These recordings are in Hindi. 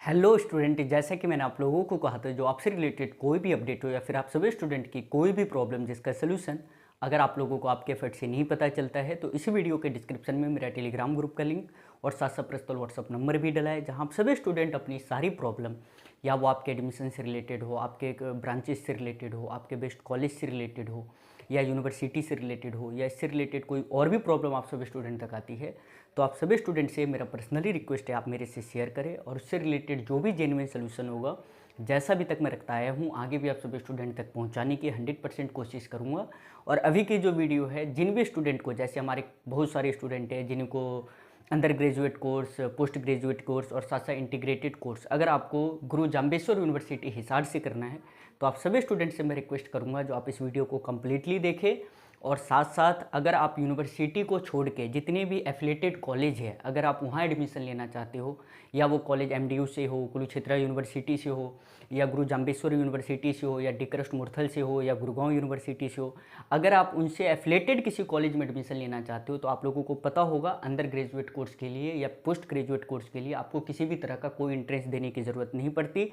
हेलो स्टूडेंट, जैसा कि मैंने आप लोगों को कहा था, जो आपसे रिलेटेड कोई भी अपडेट हो या फिर आप सभी स्टूडेंट की कोई भी प्रॉब्लम जिसका सोल्यूशन अगर आप लोगों को आपके एफर्ट से नहीं पता चलता है, तो इसी वीडियो के डिस्क्रिप्शन में मेरा टेलीग्राम ग्रुप का लिंक और साथ साथ पर्सनल व्हाट्सअप नंबर भी डला है, जहां आप सभी स्टूडेंट अपनी सारी प्रॉब्लम, या वो आपके एडमिशन से रिलेटेड हो, आपके ब्रांचेस से रिलेटेड हो, आपके बेस्ट कॉलेज से रिलेटेड हो, या यूनिवर्सिटी से रिलेटेड हो, या इससे रिलेटेड कोई और भी प्रॉब्लम आप सभी स्टूडेंट तक आती है, तो आप सभी स्टूडेंट से मेरा पर्सनली रिक्वेस्ट है आप मेरे से शेयर करें, और उससे रिलेटेड जो भी जेन्युइन सोल्यूशन होगा, जैसा भी तक मैं रखता आया हूँ, आगे भी आप सभी स्टूडेंट तक पहुँचाने की 100% कोशिश करूँगा। और अभी की जो वीडियो है, जिन भी स्टूडेंट को, जैसे हमारे बहुत सारे स्टूडेंट हैं जिनको under graduate course, post graduate course और साथ साथ इंटीग्रेटेड कोर्स अगर आपको गुरु जाम्बेश्वर यूनिवर्सिटी हिसार से करना है, तो आप सभी स्टूडेंट से मैं रिक्वेस्ट करूँगा जो आप इस वीडियो को कम्प्लीटली देखें। और साथ साथ अगर आप यूनिवर्सिटी को छोड़ के जितने भी एफिलेटेड कॉलेज है, अगर आप वहाँ एडमिशन लेना चाहते हो, या वो कॉलेज एमडीयू से हो, कुरुक्षेत्र यूनिवर्सिटी से हो, या गुरु जाम्बेश्वर यूनिवर्सिटी से हो, या डी कृष्ण मूर्थल से हो, या गुड़गांव यूनिवर्सिटी से हो, अगर आप उनसे एफिलेटेड किसी कॉलेज में एडमिशन लेना चाहते हो, तो आप लोगों को पता होगा अंडर ग्रेजुएट कोर्स के लिए या पोस्ट ग्रेजुएट कोर्स के लिए आपको किसी भी तरह का कोई इंट्रेंस देने की ज़रूरत नहीं पड़ती।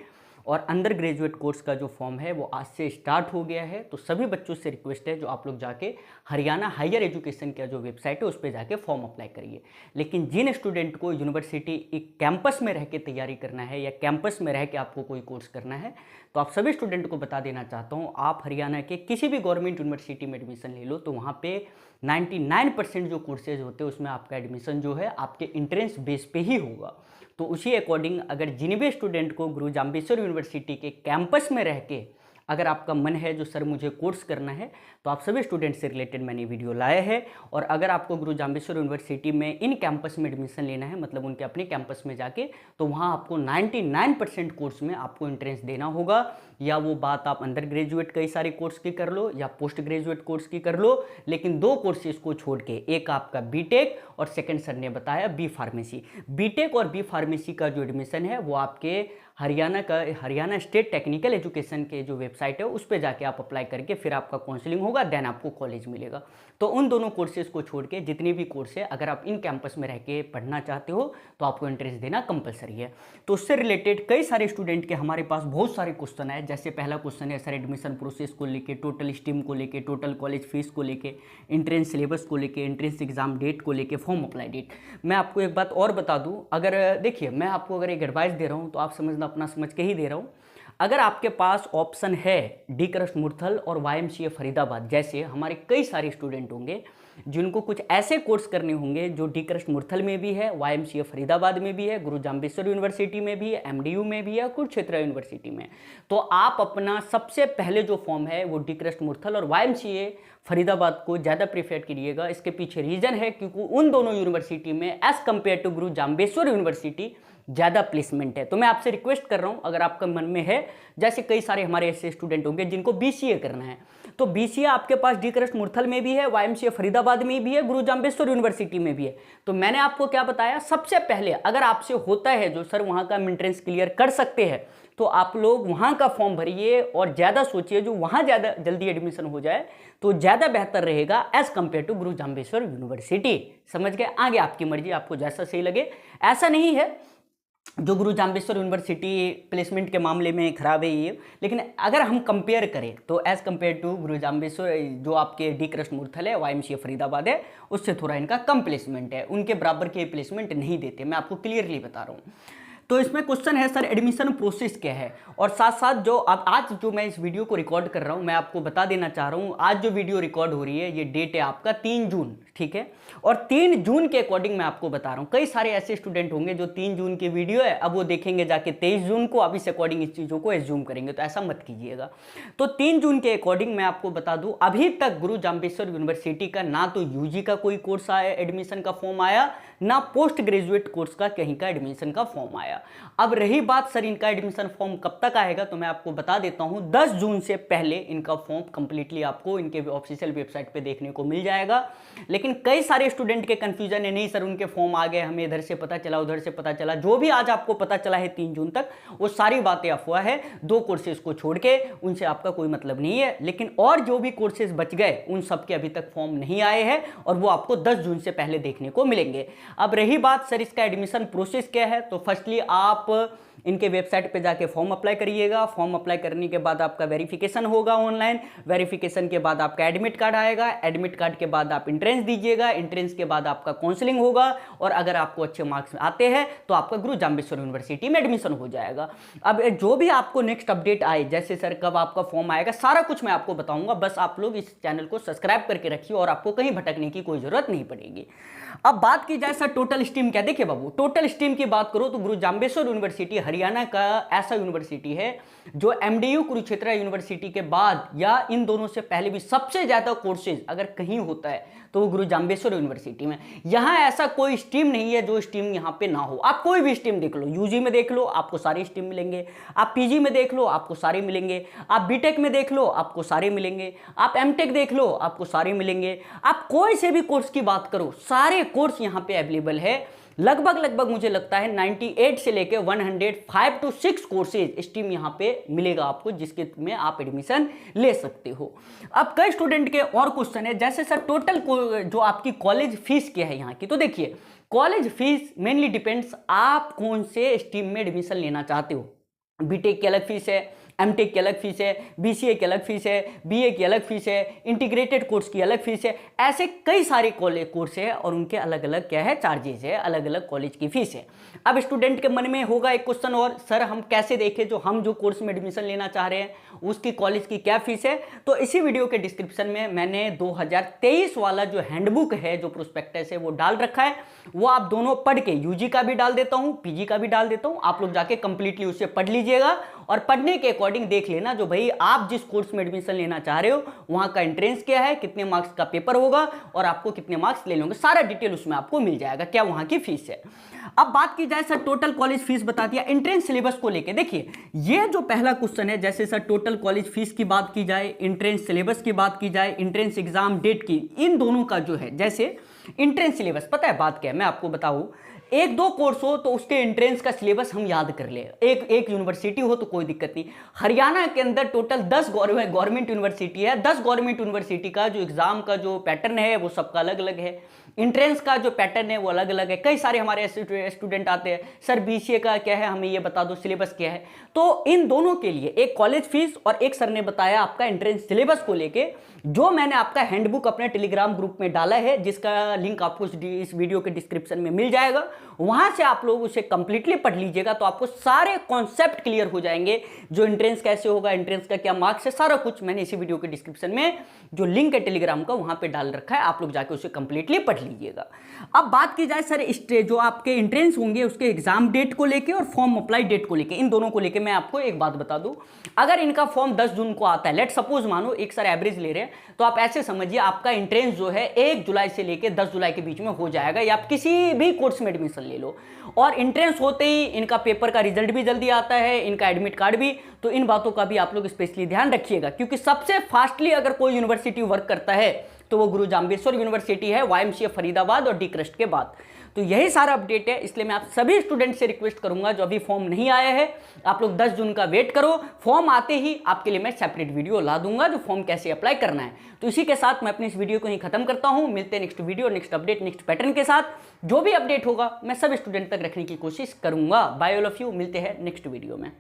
और अंडर ग्रेजुएट कोर्स का जो फॉर्म है वो आज से स्टार्ट हो गया है, तो सभी बच्चों से रिक्वेस्ट है जो आप लोग जाके हरियाणा हायर एजुकेशन का जो वेबसाइट है उस पर जाके फॉर्म अप्लाई करिए। लेकिन जिन स्टूडेंट को यूनिवर्सिटी एक कैंपस में रह के तैयारी करना है, या कैंपस में रह के आपको कोई कोर्स करना है, तो आप सभी स्टूडेंट को बता देना चाहता हूँ, आप हरियाणा के किसी भी गवर्नमेंट यूनिवर्सिटी में एडमिशन ले लो, तो वहाँ पे 99% जो कोर्सेज होते हैं उसमें आपका एडमिशन जो है आपके इंट्रेंस बेस पे ही होगा। तो उसी अकॉर्डिंग अगर जिन भी स्टूडेंट को गुरु जाम्बेश्वर यूनिवर्सिटी के कैंपस में रह के अगर आपका मन है जो सर मुझे कोर्स करना है, तो आप सभी स्टूडेंट से रिलेटेड मैंने वीडियो लाया है। और अगर आपको गुरु जाम्बेश्वर यूनिवर्सिटी में इन कैंपस में एडमिशन लेना है, मतलब उनके अपने कैंपस में जाके, तो वहाँ आपको 99% कोर्स में आपको एंट्रेंस देना होगा। या वो बात आप अंडर ग्रेजुएट कई सारे कोर्स की कर लो या पोस्ट ग्रेजुएट कोर्स की कर लो, लेकिन दो कोर्सेज को छोड़ के, एक आपका बीटेक और सेकेंड सर ने बताया बी फार्मेसी। बीटेक और बी फार्मेसी का जो एडमिशन है वो आपके हरियाणा स्टेट टेक्निकल एजुकेशन के जो वेबसाइट है उस पर जाके आप अप्लाई करके फिर आपका काउंसलिंग होगा, देन आपको कॉलेज मिलेगा। तो उन दोनों कोर्सेज को छोड़ के जितने भी कोर्स है, अगर आप इन कैंपस में रह के पढ़ना चाहते हो तो आपको एंट्रेंस देना कंपलसरी है। तो उससे रिलेटेड कई सारे स्टूडेंट के हमारे पास बहुत सारे क्वेश्चन है। जैसे पहला क्वेश्चन है सर एडमिशन प्रोसेस को लेके, टोटल स्ट्रीम को लेके, टोटल कॉलेज फीस को लेके, एंट्रेंस सिलेबस को लेके, एंट्रेंस एग्जाम डेट को लेके, फॉर्म अप्लाई डेट। मैं आपको एक बात और बता दूं, अगर देखिए मैं आपको अगर एक एडवाइस दे रहा हूं तो आप समझना, अपना समझ के ही दे रहा हूं। अगर आपके पास ऑप्शन है डी कृष्ण मूर्थल और वाईएमसीए फरीदाबाद, जैसे हमारे कई सारे स्टूडेंट होंगे जिनको कुछ ऐसे कोर्स करने होंगे जो डी कृष्ण मूर्थल में भी है, वाईएमसीए फरीदाबाद में भी है, गुरु जाम्बेश्वर यूनिवर्सिटी में भी है, एमडीयू में भी है, कुरुक्षेत्र यूनिवर्सिटी में, तो आप अपना सबसे पहले जो फॉर्म है वो डी कृष्ण मूर्थल और वाईएमसीए फरीदाबाद को ज़्यादा प्रीफर करिएगा। इसके पीछे रीज़न है क्योंकि उन दोनों यूनिवर्सिटी में as compare to Guru Jambheshwar university ज़्यादा प्लेसमेंट है। तो मैं आपसे रिक्वेस्ट कर रहा हूँ, अगर आपका मन में है, जैसे कई सारे हमारे ऐसे स्टूडेंट होंगे जिनको बीसीए करना है, तो बीसीए आपके पास डी कृष्ण मूर्थल में भी है, वाईएमसीए फरीदाबाद में भी है, गुरु जाम्बेश्वर यूनिवर्सिटी में भी है। तो मैंने आपको क्या बताया, सबसे पहले अगर आपसे होता है जो सर वहाँ का एंट्रेंस क्लियर कर सकते हैं, तो आप लोग वहाँ का फॉर्म भरिए और ज़्यादा सोचिए जो वहाँ ज़्यादा जल्दी एडमिशन हो जाए तो ज़्यादा बेहतर रहेगा as compare to Guru Jambheshwar university. समझ गए? आगे आपकी मर्जी, आपको जैसा सही लगे। ऐसा नहीं है जो गुरु जाम्बेश्वर यूनिवर्सिटी प्लेसमेंट के मामले में खराब है ये, लेकिन अगर हम कंपेयर करें तो एज़ कंपेयर टू गुरु जाम्बेश्वर जो आपके डी कृष्ण मूर्थल है, वाईएमसीए फरीदाबाद है, उससे थोड़ा इनका कम प्लेसमेंट है, उनके बराबर के प्लेसमेंट नहीं देते, मैं आपको क्लियरली बता रहा हूँ। तो इसमें क्वेश्चन है सर एडमिशन प्रोसेस क्या है, और साथ साथ जो आज जो मैं इस वीडियो को रिकॉर्ड कर रहा हूँ, मैं आपको बता देना चाह रहा हूँ, आज जो वीडियो रिकॉर्ड हो रही है ये डेट है आपका 3 जून, ठीक है। और 3 जून के अकॉर्डिंग मैं आपको बता रहा हूँ, कई सारे ऐसे स्टूडेंट होंगे जो 3 जून की वीडियो है अब वो देखेंगे जाके 23 जून को, अब इस अकॉर्डिंग इस चीज़ों को एज्यूम करेंगे, तो ऐसा मत कीजिएगा। तो 3 जून के अकॉर्डिंग मैं आपको बता दूँ, अभी तक गुरु जाम्बेश्वर यूनिवर्सिटी का ना तो यूजी का कोई कोर्स आया, एडमिशन का फॉर्म आया, ना पोस्ट ग्रेजुएट कोर्स का कहीं का एडमिशन का फॉर्म आया। अब रही बात सर इनका एडमिशन फॉर्म कब तक आएगा, तो मैं आपको बता देता हूं 10 जून से पहले इनका फॉर्म कंप्लीटली आपको इनके ऑफिशियल वेबसाइट पे देखने को मिल जाएगा। लेकिन कई सारे स्टूडेंट के कंफ्यूजन है, नहीं सर उनके फॉर्म आ गए, हमें इधर से पता चला उधर से पता चला, जो भी आज आपको पता चला है 3 जून तक वो सारी बातें अफवाह है, 2 कोर्सेज को छोड़ के उनसे आपका कोई मतलब नहीं है। लेकिन और जो भी कोर्सेज बच गए उन सबके अभी तक फॉर्म नहीं आए हैं और वो आपको 10 जून से पहले देखने को मिलेंगे। अब रही बात सर इसका एडमिशन प्रोसेस क्या है, तो फर्स्टली आप इनके वेबसाइट पे जाके फॉर्म अप्लाई करिएगा। फॉर्म अप्लाई करने के बाद आपका वेरिफिकेशन होगा ऑनलाइन, वेरिफिकेशन के बाद आपका एडमिट कार्ड आएगा, एडमिट कार्ड के बाद आप एंट्रेंस दीजिएगा, एंट्रेंस के बाद आपका काउंसलिंग होगा और अगर आपको अच्छे मार्क्स आते हैं तो आपका गुरु जाम्बेश्वर यूनिवर्सिटी में एडमिशन हो जाएगा। अब जो भी आपको नेक्स्ट अपडेट आए, जैसे सर कब आपका फॉर्म आएगा, सारा कुछ मैं आपको बताऊंगा। बस आप लोग इस चैनल को सब्सक्राइब करके रखिए और आपको कहीं भटकने की कोई जरूरत नहीं पड़ेगी। अब बात की जाए सर टोटल स्ट्रीम क्या, देखिए बाबू, टोटल स्ट्रीम की बात करो तो गुरु जाम्बेश्वर यूनिवर्सिटी हरियाणा का ऐसा यूनिवर्सिटी है जो एमडीयू कुरुक्षेत्र यूनिवर्सिटी के बाद या इन दोनों से पहले भी सबसे ज्यादा कोर्सेज अगर कहीं होता है तो वो गुरु जाम्बेश्वर यूनिवर्सिटी में। यहां ऐसा कोई स्ट्रीम नहीं है जो स्ट्रीम यहां पे ना हो। आप कोई भी स्ट्रीम देख लो, यूजी में देख लो आपको सारे स्ट्रीम मिलेंगे, आप पीजी में देख लो आपको सारे मिलेंगे, आप बीटेक में देख लो आपको सारे मिलेंगे, आप एमटेक देख लो आपको सारे मिलेंगे, आप कोई से भी कोर्स की बात करो सारे कोर्स यहां पे अवेलेबल है। लगभग मुझे लगता है 98 से लेके 105 to 6 कोर्सेज स्ट्रीम यहाँ पे मिलेगा आपको, जिसके में आप एडमिशन ले सकते हो। अब कई स्टूडेंट के और क्वेश्चन है, जैसे सर टोटल जो आपकी कॉलेज फीस क्या है यहाँ की, तो देखिए कॉलेज फीस मेनली डिपेंड्स आप कौन से स्ट्रीम में एडमिशन लेना चाहते हो। बीटेक की अलग फीस है, एमटेक की अलग फीस है, बीसीए की अलग फीस है, बीए की अलग फीस है, इंटीग्रेटेड कोर्स की अलग फीस है, ऐसे कई सारे कॉलेज कोर्स है और उनके अलग अलग क्या है चार्जेस है, अलग अलग कॉलेज की फीस है। अब स्टूडेंट के मन में होगा एक क्वेश्चन, और सर हम कैसे देखें जो हम जो कोर्स में एडमिशन लेना चाह रहे हैं उसकी कॉलेज की क्या फीस है। तो इसी वीडियो के डिस्क्रिप्शन में मैंने 2023 वाला जो हैंडबुक है, जो प्रोस्पेक्टस है वो डाल रखा है, वो आप दोनों पढ़ के, यूजी का भी डाल देता हूँ, पीजी का भी डाल देता हूँ, आप लोग जाके कंप्लीटली उसे पढ़ लीजिएगा और पढ़ने के अकॉर्डिंग देख लेना जो भाई आप जिस कोर्स में एडमिशन लेना चाह रहे हो वहां का एंट्रेंस क्या है, कितने मार्क्स का पेपर होगा और आपको कितने मार्क्स ले लेंगे, सारा डिटेल उसमें आपको मिल जाएगा, क्या वहां की फीस है। अब बात की जाए सर टोटल कॉलेज फीस बता दिया, एंट्रेंस सिलेबस को लेके देखिए ये जो पहला क्वेश्चन है, जैसे सर टोटल कॉलेज फीस की बात की जाए, एंट्रेंस सिलेबस की बात की जाए, एंट्रेंस एग्जाम डेट की, इन दोनों का जो है, जैसे एंट्रेंस सिलेबस पता है बात क्या है, मैं आपको बताऊं, एक दो कोर्स हो तो उसके एंट्रेंस का सिलेबस हम याद कर ले, एक यूनिवर्सिटी हो तो कोई दिक्कत नहीं। हरियाणा के अंदर टोटल 10 गवर्नमेंट यूनिवर्सिटी है, 10 गवर्नमेंट यूनिवर्सिटी का जो एग्जाम का जो पैटर्न है वो सबका अलग अलग है, एंट्रेंस का जो पैटर्न है वो अलग अलग है। कई सारे हमारे स्टूडेंट आते हैं, सर बीसीए का क्या है हमें ये बता दो, सिलेबस क्या है। तो इन दोनों के लिए एक कॉलेज फीस और एक सर ने बताया आपका एंट्रेंस सिलेबस को लेके, जो मैंने आपका हैंडबुक अपने टेलीग्राम ग्रुप में डाला है, जिसका लिंक आपको इस वीडियो के डिस्क्रिप्शन में मिल जाएगा, वहां से आप लोग उसे कंप्लीटली पढ़ लीजिएगा तो आपको सारे कॉन्सेप्ट क्लियर हो जाएंगे, जो एंट्रेंस कैसे होगा, एंट्रेंस का क्या मार्क्स है, सारा कुछ मैंने इसी वीडियो के डिस्क्रिप्शन में जो लिंक है टेलीग्राम का वहां पे डाल रखा है, आप लोग जाके उसे कंप्लीटली पढ़ लीजिएगा। अब बात की जाए सर जो आपके एंट्रेंस होंगे उसके एग्जाम डेट को लेके और फॉर्म अप्लाई डेट को लेके, इन दोनों को लेके मैं आपको एक बात बता दूं, अगर इनका फॉर्म 10 जून को आता है, लेट सपोज मानो एक सर एवरेज ले रहे हैं, तो आप ऐसे समझिए आपका एंट्रेंस जो है 1 जुलाई से लेके 10 जुलाई के बीच में हो जाएगा, या आप किसी भी कोर्स में एडमिशन ले लो। और एंट्रेंस होते ही इनका पेपर का रिजल्ट भी जल्दी आता है, इनका एडमिट कार्ड भी, तो इन बातों का भी आप लोग स्पेशली ध्यान रखिएगा, क्योंकि सबसे फास्टली अगर कोई यूनिवर्सिटी वर्क करता है तो वो गुरु जाम्बेश्वर यूनिवर्सिटी है, वाईएमसीए फरीदाबाद और डी क्रस्ट के बाद। तो यही सारा अपडेट है, इसलिए मैं आप सभी स्टूडेंट से रिक्वेस्ट करूंगा जो अभी फॉर्म नहीं आया है, आप लोग 10 जून का वेट करो, फॉर्म आते ही आपके लिए मैं सेपरेट वीडियो ला दूंगा जो फॉर्म कैसे अप्लाई करना है। तो इसी के साथ मैं अपनी इस वीडियो को ही खत्म करता हूं, मिलते हैं next video, next update, next pattern के साथ। जो भी अपडेट होगा मैं सब स्टूडेंट तक रखने की कोशिश करूंगा। बाय ऑल ऑफ यू, मिलते हैं नेक्स्ट वीडियो में।